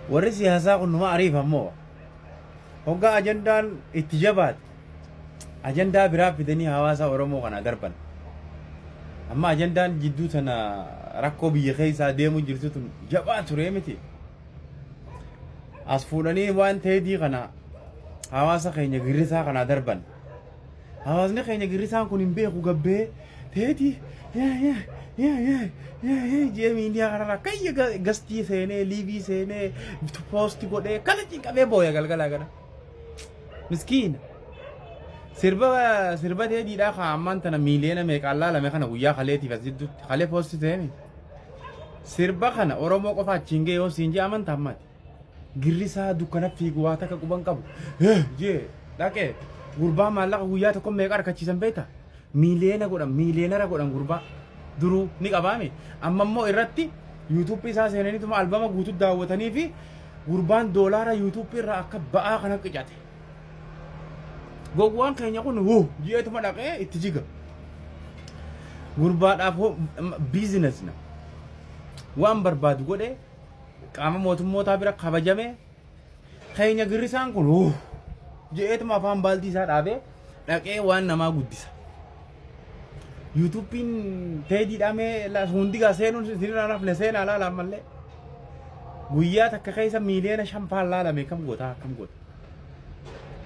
warri siyaasaa kun numa ariifammoo hoggaa ajandaan itti jabaate ajandaa biraa fidanii hawaasa Oromoo kana darban. Amma ajandaan jidduu tana rakkoo biyya keessaa deemu jirtu tun jabaa ture miti. As fuudhanii waan ta'eedii kana hawaasa keenya girrisaa kana darban. Hawaasni keenya girrisaan kun hin beeku gabbee ta'eedii jee miidiyaa kanarraa kayya gastii seenee liivii seenee poosti godhee kana cinqabee booya galgalaa kana. Miskiina. Sirba ta'eediidhaa kan ammaan tana miiliyoona meeqaan laalame kana guyyaa kaleetiif as jidduutti kalee poosti ta'eemi. Sirba kana Oromoo qofa achiin ga'e yoo siin jee amantaa ammaati. Girrisaa dukkana fiigu waa takka quban qabu. Jee dhaqee gurbaa maallaqa guyyaa tokko meeqa harkachiisan beektaa? Miiliyoonara godhan gurbaa duruu ni qabaame. Amma immoo irratti yuutuubii isaa seenaniituma albama guutuu daawwatanii fi gurbaan doolaara yuutuubii irraa akka ba'aa kana qicate. Gowwaan keenya kun ji'eetuma dhaqee itti jiga. Gurbaadhaaf biizinasna waan barbaadu godhee qaama mootummootaa bira kabajamee keenya girrisaan kun ji'eetuma afaan baaltii isaa dhaabee dhaqee waan namaa guddisa. YouTubein teediidhaa mee hundigaa seenuun sinirraa rafne seenaa laalaa mallee guyyaa takka keessa miiliyoona 5 laalame kam goota akkam goota.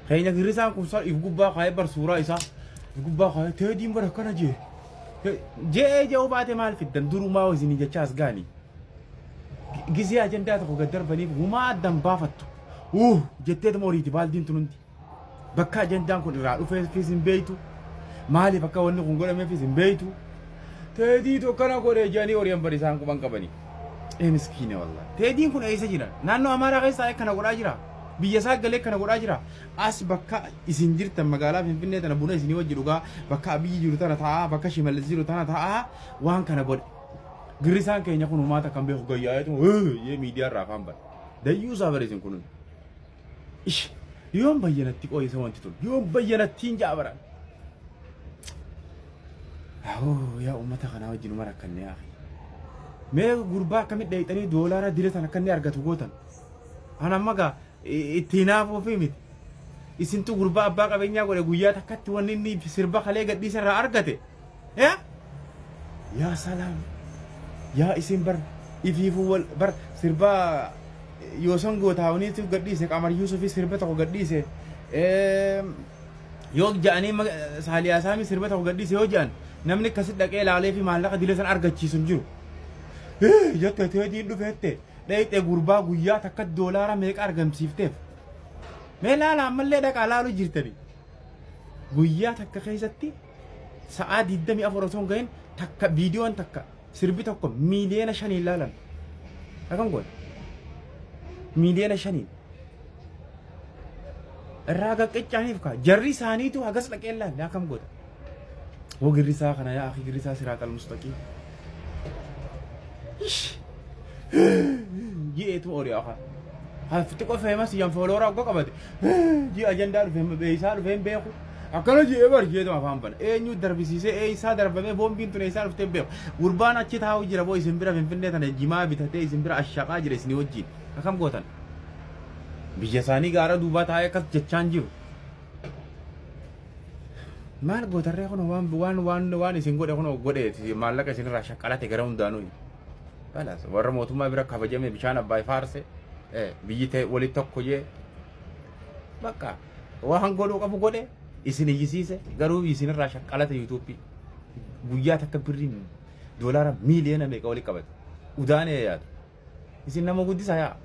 Keenya girrisaan kun if gubbaa kaayee bar suuraa isaa if gubbaa kaayee teediin bara kana jee baate maal fiddan durumaa isin jechaas gaanii. Gizee ajandaa tokko gad darbaniif gumaa addan baafattu. Jetteetuma horiiti baaldiin tununti. Bakka ajandaan kun irraa dhufee fiisin beeytu. Maaliif akka wanni kun godhamee fiisin beeytu. Teedii tokkana godhee jedhanii horiyan barisaan quban qabanii. Miskiine wallah. Teediin kun eessa jira? Naannoo Amaaraa keessaa akkana godhaa jira. Biyya isaa galee kana godhaa jira. As bakka isin jirtan magaalaa Finfinnee tana buna isinii wajji dhugaa bakka biyyi jiru tana taa'aa bakka shimallis jiru tana taa'aa waan kana godhe. Girrisaan keenya kun uummata kan beeku gayyaayeetu yee miidiyaa irraa afaan bada. Dayyuu isaa bareesin kun. Yoon bayyanatti qooyisa wanti tun. Yoon bayyanatti hin jaabaran. Yaa uummata kanaa wajjin umar akkanne yaa. Mee gurbaa akkamit dheeyxanii doolaara diretan akkanne argatu gootan. Ana magaa itti naafuu fi miti. Isintu gurbaa abbaa qabeenyaa godhe guyyaa takkatti wanni inni sirba kalee gadhiisa irraa argate. Yaa salaam. Yaa isin bar ifiifuu wal bar sirba yoo san gootaawuniitu gadhiise Qamar Yuusufi sirba tokko gadhiise. Yoo ja'anii Saaliyaa Saamii sirba tokko gadhiise yoo ja'an namni akkasitti dhaqee ilaalee fi maallaqa dilee san argachiisu hin jiru. Jettee teediin dhufeette dheeyxee gurbaa guyyaa takka doolaara meeqa argamsiifteef. Mee laala ammallee dhaqaa laaluu jirtani. Guyyaa takka keessatti sa'aa 24 osoo hin gahin takka viidiyoon takka sirbi tokko miiliyoona 5 ilaalan. Akkam godhe? Miiliyoona 5. Irraa gaqqacaaniif kaa jarri isaaniitu hagas dhaqee ilaalle akkam godha? Girrisaa kana yaa akhi girrisaa siraatal mustaqii. Ji'eetu oriyaa haa. Hafti qofa feemas yan foolooraa ogga qabate. Ji'a ajandaa dhufee beeyisaa dhufee beeku. Akkana ji'ee bar ji'eetuma afaan bana. Eenyu darbisiisee eeyisaa darbamee boombiin tun eeyisaa dhuftee beeku. Gurbaan achi taa'u jira boo isin bira Finfinnee tana jimaa bitatee isin bira ashaqaa jira isinii wajjin. Akkam gootan? Biyya isaanii gaara duubaa taa'ee akkas jechaan jiru. Maal gootarree kun waan isin godhe kun godhe maallaqa isin irraa shaqqalate gara hundaanuu. Balas warra mootummaa bira kabajame bishaan abbaa faarse biyyi ta'e walitti tokko jee bakka waan godhuu qabu godhe isin iyyisiise garuu isin irraa shaqqalate yuutuubii guyyaa takka birriin doolaara miiliyoona meeqa walitti qabate udaanee yaadu isin nama guddisaa yaa.